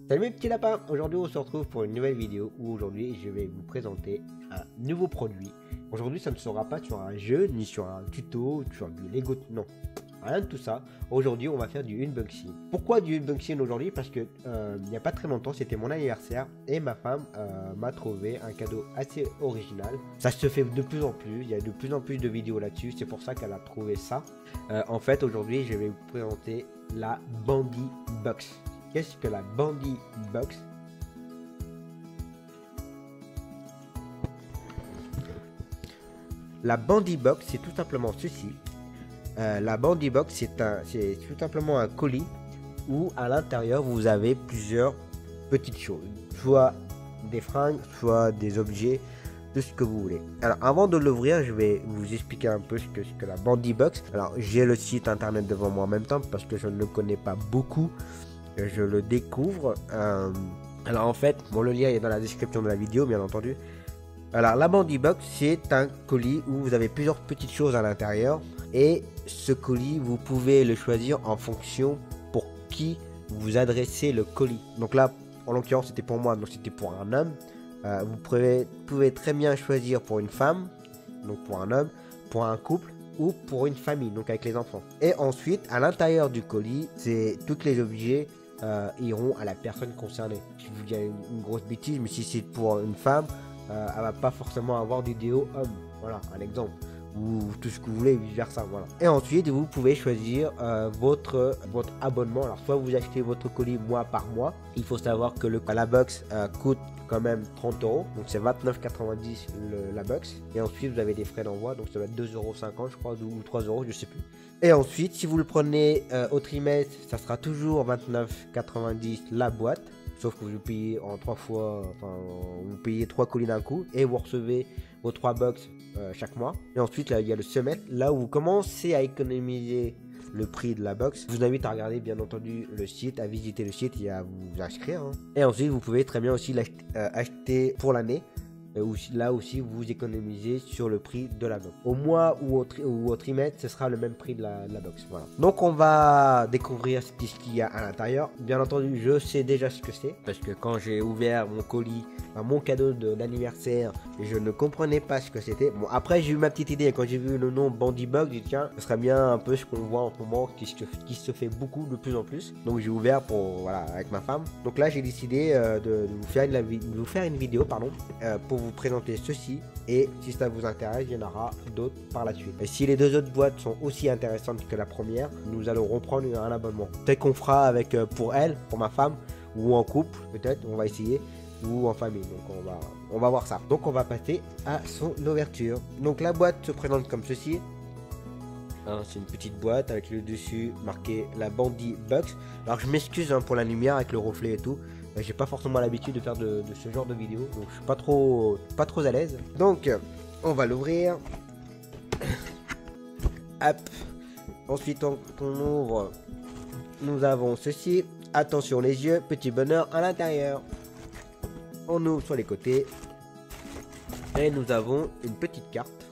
Salut mes petits lapins, aujourd'hui on se retrouve pour une nouvelle vidéo où aujourd'hui je vais vous présenter un nouveau produit. Aujourd'hui ça ne sera pas sur un jeu, ni sur un tuto, sur du Lego, non, rien de tout ça. Aujourd'hui on va faire du unboxing. Pourquoi du unboxing aujourd'hui? Parce que il n'y a pas très longtemps c'était mon anniversaire et ma femme m'a trouvé un cadeau assez original. Ça se fait de plus en plus, il y a de plus en plus de vidéos là-dessus, c'est pour ça qu'elle a trouvé ça. En fait aujourd'hui je vais vous présenter la Bandy Box. Qu'est-ce que la Bandy Box? La Bandy Box, c'est tout simplement ceci. La Bandy Box, c'est tout simplement un colis où à l'intérieur vous avez plusieurs petites choses, soit des fringues, soit des objets, tout ce que vous voulez. Alors avant de l'ouvrir, je vais vous expliquer un peu ce que la Bandy Box. Alors j'ai le site internet devant moi en même temps parce que je ne le connais pas beaucoup. Je le découvre. Alors en fait, bon, le lien est dans la description de la vidéo, bien entendu. Alors la Bandy Box, c'est un colis où vous avez plusieurs petites choses à l'intérieur. Et ce colis, vous pouvez le choisir en fonction pour qui vous adressez le colis. Donc là, en l'occurrence, c'était pour moi, donc c'était pour un homme. Vous pouvez très bien choisir pour une femme, donc pour un homme, pour un couple, ou pour une famille, donc avec les enfants. Et ensuite, à l'intérieur du colis, c'est tous les objets iront à la personne concernée. Je vous dis une grosse bêtise, mais si c'est pour une femme, elle va pas forcément avoir du déo homme. Voilà, un exemple. Ou tout ce que vous voulez, vice versa. Voilà. Et ensuite, vous pouvez choisir votre abonnement. Alors, soit vous achetez votre colis mois par mois. Il faut savoir que la box coûte quand même 30 €, donc c'est 29,90 € la box. Et ensuite vous avez des frais d'envoi, donc ça va être 2,50 € je crois, ou 3 €, je sais plus. Et ensuite si vous le prenez au trimestre, ça sera toujours 29,90 € la boîte, sauf que vous payez en 3 fois, enfin vous payez 3 colis d'un coup et vous recevez vos 3 box chaque mois. Et ensuite là il y a le semestre, là où vous commencez à économiser le prix de la box. Je vous invite à regarder bien entendu le site, à visiter le site et à vous inscrire. Et ensuite vous pouvez très bien aussi acheter pour l'année. Là aussi vous économisez sur le prix de la box. Au mois ou au trimestre, ce sera le même prix de la box. Voilà. Donc on va découvrir ce qu'il y a à l'intérieur. Bien entendu je sais déjà ce que c'est, parce que quand j'ai ouvert mon colis, mon cadeau d'anniversaire, je ne comprenais pas ce que c'était. Bon, après j'ai eu ma petite idée quand j'ai vu le nom Bandy Box, j'ai dit tiens, ce serait bien un peu ce qu'on voit en ce moment, qui se fait beaucoup de plus en plus. Donc j'ai ouvert voilà, avec ma femme. Donc là j'ai décidé de vous faire une vidéo pour vous présenter ceci, et si ça vous intéresse, il y en aura d'autres par la suite. Et si les deux autres boîtes sont aussi intéressantes que la première, nous allons reprendre un abonnement. Peut-être qu'on fera avec pour ma femme, ou en couple, peut-être, on va essayer, ou en famille. Donc on va voir ça. Donc on va passer à son ouverture. Donc la boîte se présente comme ceci. C'est une petite boîte avec le dessus marqué la Bandy Box. Alors je m'excuse pour la lumière avec le reflet et tout. J'ai pas forcément l'habitude de faire de ce genre de vidéo, donc je suis pas trop à l'aise. Donc on va l'ouvrir. Hop. Ensuite on ouvre. Nous avons ceci. Attention les yeux, petit bonheur à l'intérieur. On ouvre sur les côtés. Et nous avons une petite carte.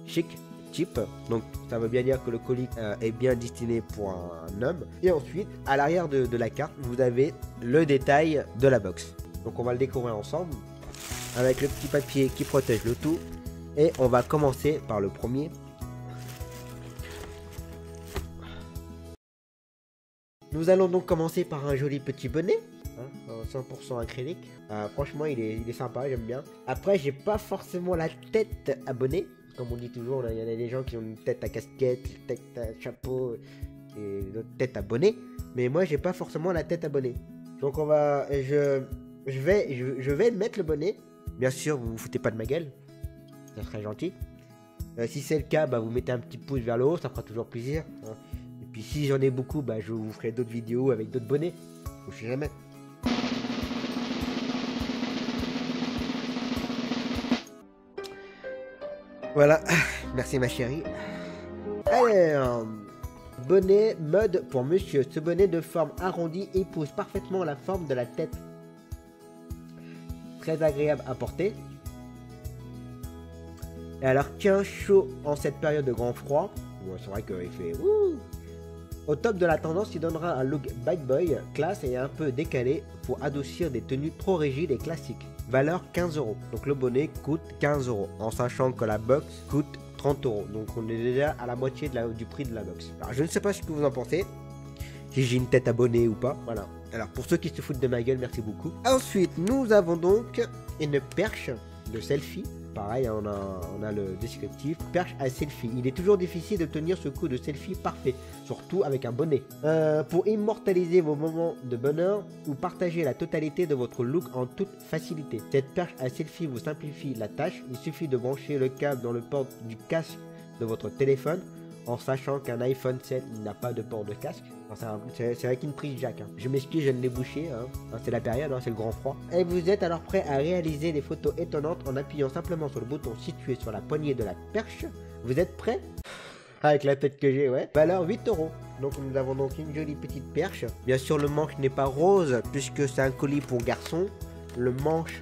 Chic. Type, donc ça veut bien dire que le colis est bien destiné pour un homme. Et ensuite à l'arrière de la carte vous avez le détail de la box. Donc on va le découvrir ensemble avec le petit papier qui protège le tout. Et on va commencer par le premier. Nous allons donc commencer par un joli petit bonnet, 100% acrylique. Franchement il est sympa, j'aime bien. Après j'ai pas forcément la tête à bonnet. Comme on dit toujours, il y en a des gens qui ont une tête à casquette, une tête à chapeau et d'autres têtes à bonnet. Mais moi, j'ai pas forcément la tête à bonnet. Donc je vais mettre le bonnet. Bien sûr, vous vous foutez pas de ma gueule. Ça serait gentil. Si c'est le cas, vous mettez un petit pouce vers le haut, ça fera toujours plaisir. Et puis si j'en ai beaucoup, je vous ferai d'autres vidéos avec d'autres bonnets. Je sais jamais. Voilà, merci ma chérie. Alors, bonnet mode pour monsieur. Ce bonnet de forme arrondie épouse parfaitement la forme de la tête. Très agréable à porter. Et alors, tient chaud en cette période de grand froid. Ouais, c'est vrai qu'il fait... Au top de la tendance, il donnera un look bad boy, classe et un peu décalé pour adoucir des tenues trop rigides et classiques. Valeur 15 €. Donc le bonnet coûte 15 €, en sachant que la box coûte 30 €. Donc on est déjà à la moitié du prix de la box. Alors je ne sais pas ce que vous en pensez, si j'ai une tête à bonnet ou pas, voilà. Alors pour ceux qui se foutent de ma gueule, merci beaucoup. Ensuite, nous avons donc une perche de selfie. Pareil, on a le descriptif, perche à selfie. Il est toujours difficile de tenir ce coup de selfie parfait, surtout avec un bonnet. Pour immortaliser vos moments de bonheur ou partager la totalité de votre look en toute facilité. Cette perche à selfie vous simplifie la tâche. Il suffit de brancher le câble dans le port du casque de votre téléphone, en sachant qu'un iPhone 7 n'a pas de port de casque. C'est avec une prise jack. Hein. Je m'excuse, je ne l'ai bouché. Hein. C'est la période, hein, c'est le grand froid. Et vous êtes alors prêt à réaliser des photos étonnantes en appuyant simplement sur le bouton situé sur la poignée de la perche. Vous êtes prêt? Avec la tête que j'ai, ouais. Valeur 8 €. Donc nous avons donc une jolie petite perche. Bien sûr, le manche n'est pas rose puisque c'est un colis pour garçon. Le manche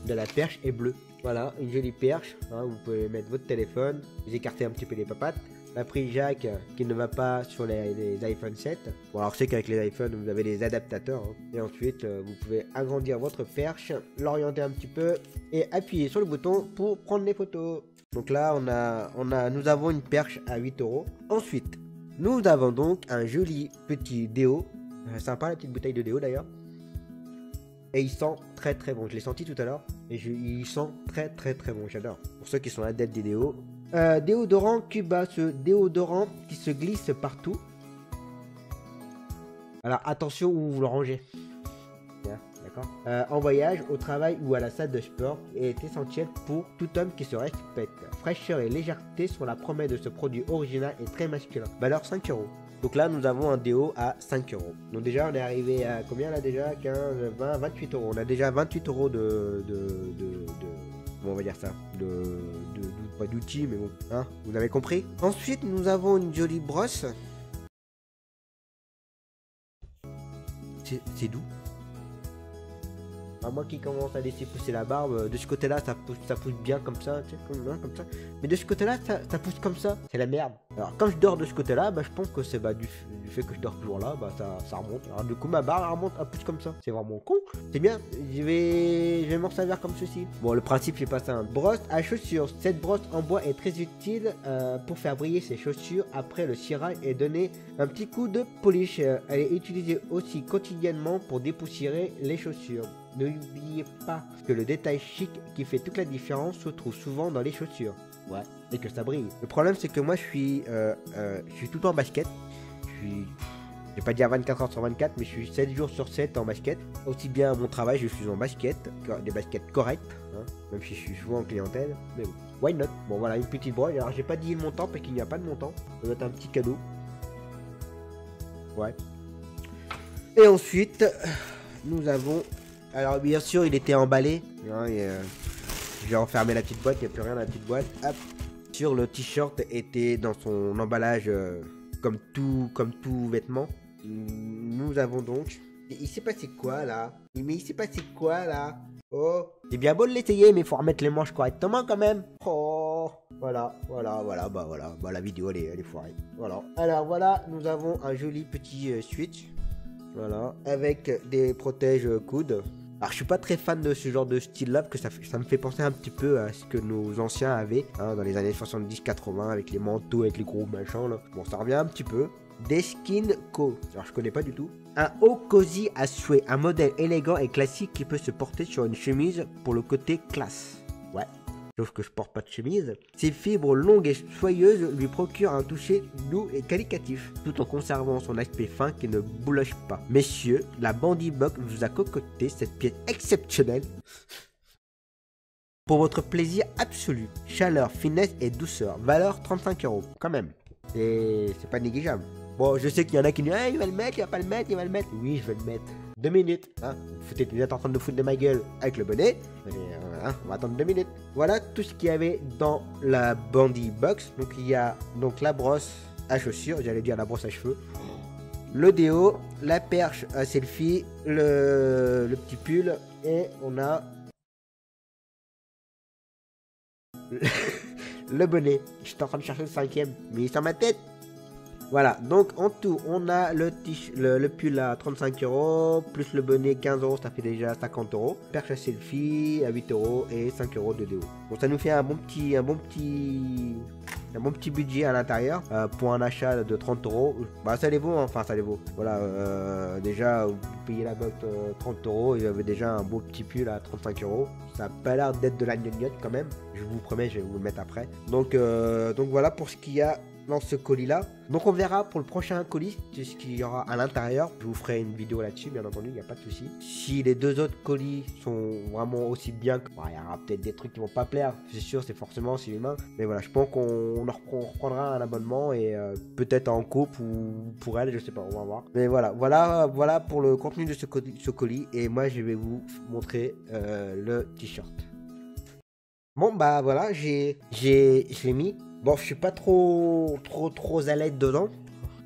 de la perche est bleu. Voilà, une jolie perche. Hein, vous pouvez mettre votre téléphone, vous écartez un petit peu les papates. La prise jack qui ne va pas sur les iPhone 7. Bon, alors je sais qu'avec les iPhones vous avez les adaptateurs. Hein. Et ensuite vous pouvez agrandir votre perche, l'orienter un petit peu et appuyer sur le bouton pour prendre les photos. Donc là nous avons une perche à 8 €. Ensuite nous avons donc un joli petit déo. Sympa la petite bouteille de déo d'ailleurs. Et il sent très très bon. Je l'ai senti tout à l'heure. Et il sent très très très bon. J'adore. Pour ceux qui sont adeptes des déos. Déodorant Cuba, ce déodorant qui se glisse partout. Alors attention où vous le rangez. D'accord. En voyage, au travail ou à la salle de sport est essentiel pour tout homme qui se respecte. Fraîcheur et légèreté sont la promesse de ce produit original et très masculin. Valeur 5 €. Donc là nous avons un déo à 5 €. Donc déjà on est arrivé à combien là déjà? 15, 20, 28 €. On a déjà 28 € comment on va dire ça, pas d'outils, mais bon, hein, vous avez compris. Ensuite, nous avons une jolie brosse. C'est doux. À moi qui commence à laisser pousser la barbe, de ce côté-là, ça pousse bien comme ça, tu sais, comme ça. Mais de ce côté-là, ça pousse comme ça. C'est la merde. Alors, quand je dors de ce côté-là, bah, je pense que c'est du fait que je dors toujours là, bah, ça remonte. Alors, du coup, ma barbe, elle pousse comme ça. C'est vraiment con. C'est bien. Je vais m'en servir comme ceci. Bon, le principe, c'est pas simple. Brosse à chaussures. Cette brosse en bois est très utile pour faire briller ses chaussures après le cirage et donner un petit coup de polish. Elle est utilisée aussi quotidiennement pour dépoussiérer les chaussures. N'oubliez pas que le détail chic qui fait toute la différence se trouve souvent dans les chaussures. Ouais, et que ça brille. Le problème c'est que moi je suis tout le temps en basket. Je vais pas dire 24 heures sur 24, mais je suis 7 jours sur 7 en basket. Aussi bien à mon travail, je suis en basket, des baskets correctes, hein, même si je suis souvent en clientèle. Mais bon, why not? Bon voilà, une petite broche. Alors j'ai pas dit le montant parce qu'il n'y a pas de montant. Ça doit être un petit cadeau. Ouais. Et ensuite, nous avons... Alors bien sûr il était emballé, hein, j'ai enfermé la petite boîte, il n'y a plus rien dans la petite boîte. Hop. Sur le t-shirt était dans son emballage comme tout vêtement. Nous avons donc... Il s'est passé quoi là? Mais il s'est passé quoi là? Oh, c'est bien beau de l'essayer mais il faut remettre les manches correctement quand même. Oh, voilà, bah la vidéo elle est foirée. Voilà. Alors voilà, nous avons un joli petit switch. Voilà, avec des protèges coudes. Alors je suis pas très fan de ce genre de style là, parce que ça me fait penser un petit peu à ce que nos anciens avaient, hein, dans les années 70-80, avec les manteaux, avec les gros machins là. Bon, ça revient un petit peu. Deskin Co. Alors je connais pas du tout. Un haut cosy à souhait, un modèle élégant et classique qui peut se porter sur une chemise pour le côté classe. Ouais. Sauf que je porte pas de chemise. Ces fibres longues et soyeuses lui procurent un toucher doux et qualitatif, tout en conservant son aspect fin qui ne bouloche pas. Messieurs, la Bandy Box vous a concocté cette pièce exceptionnelle pour votre plaisir absolu. Chaleur, finesse et douceur. Valeur 35 €. Quand même. C'est pas négligeable. Bon, je sais qu'il y en a qui disent ah, il va le mettre, il va pas le mettre, il va le mettre. Oui, je vais le mettre. 2 minutes. Hein. Vous êtes en train de foutre de ma gueule avec le bonnet. Hein, on va attendre 2 minutes. Voilà tout ce qu'il y avait dans la Bandy Box. Donc il y a donc la brosse à chaussures, j'allais dire la brosse à cheveux, le déo, la perche à selfie, le petit pull et on a le bonnet. J'étais en train de chercher le 5e, mais il est sur ma tête. Voilà, donc en tout, on a le pull à 35 euros, plus le bonnet 15 euros, ça fait déjà 50 euros. Perche à selfie à 8 euros et 5 euros de déo. Donc ça nous fait un bon petit budget à l'intérieur pour un achat de 30 euros. Bah ça les vaut, hein. Enfin ça les vaut. Voilà, déjà vous payez la botte 30 euros et vous avez déjà un beau petit pull à 35 euros. Ça a pas l'air d'être de la gnognotte quand même. Je vous promets, je vais vous le mettre après. Donc voilà pour ce qu'il y a dans ce colis là. Donc on verra pour le prochain colis ce qu'il y aura à l'intérieur. Je vous ferai une vidéo là-dessus, bien entendu, il n'y a pas de souci. Si les deux autres colis sont vraiment aussi bien que... Bon, il y aura peut-être des trucs qui vont pas plaire, c'est sûr, c'est forcément, c'est humain. Mais voilà, je pense qu'on reprendra un abonnement et peut-être en couple ou pour elle, je sais pas, on va voir. Mais voilà pour le contenu de ce colis. Et moi je vais vous montrer le t-shirt. Bon bah voilà, je l'ai mis. Bon, je suis pas trop à l'aise dedans.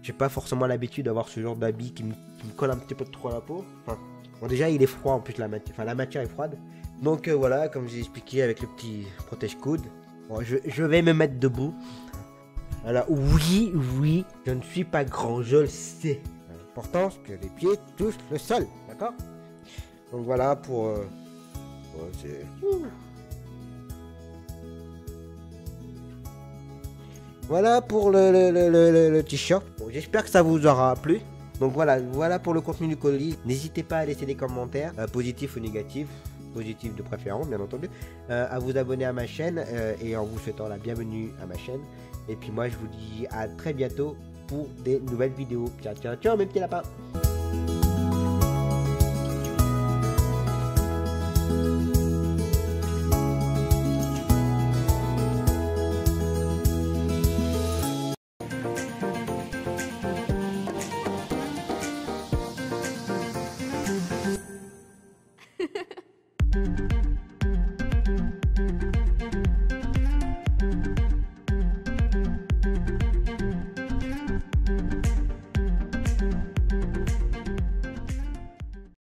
J'ai pas forcément l'habitude d'avoir ce genre d'habit qui me colle un petit peu trop à la peau. Enfin, bon déjà il est froid en plus, la matière est froide. Donc voilà, comme j'ai expliqué avec le petit protège-coude. Bon, je vais me mettre debout. Voilà, oui, je ne suis pas grand, je le sais. L'important c'est que les pieds touchent le sol, d'accord? Donc voilà pour... Voilà pour le t-shirt. Bon, j'espère que ça vous aura plu. Donc voilà pour le contenu du colis. N'hésitez pas à laisser des commentaires, positifs ou négatifs. Positifs de préférence, bien entendu. À vous abonner à ma chaîne et en vous souhaitant la bienvenue à ma chaîne. Et puis moi, je vous dis à très bientôt pour des nouvelles vidéos. Ciao, mes petits lapins. Thank you.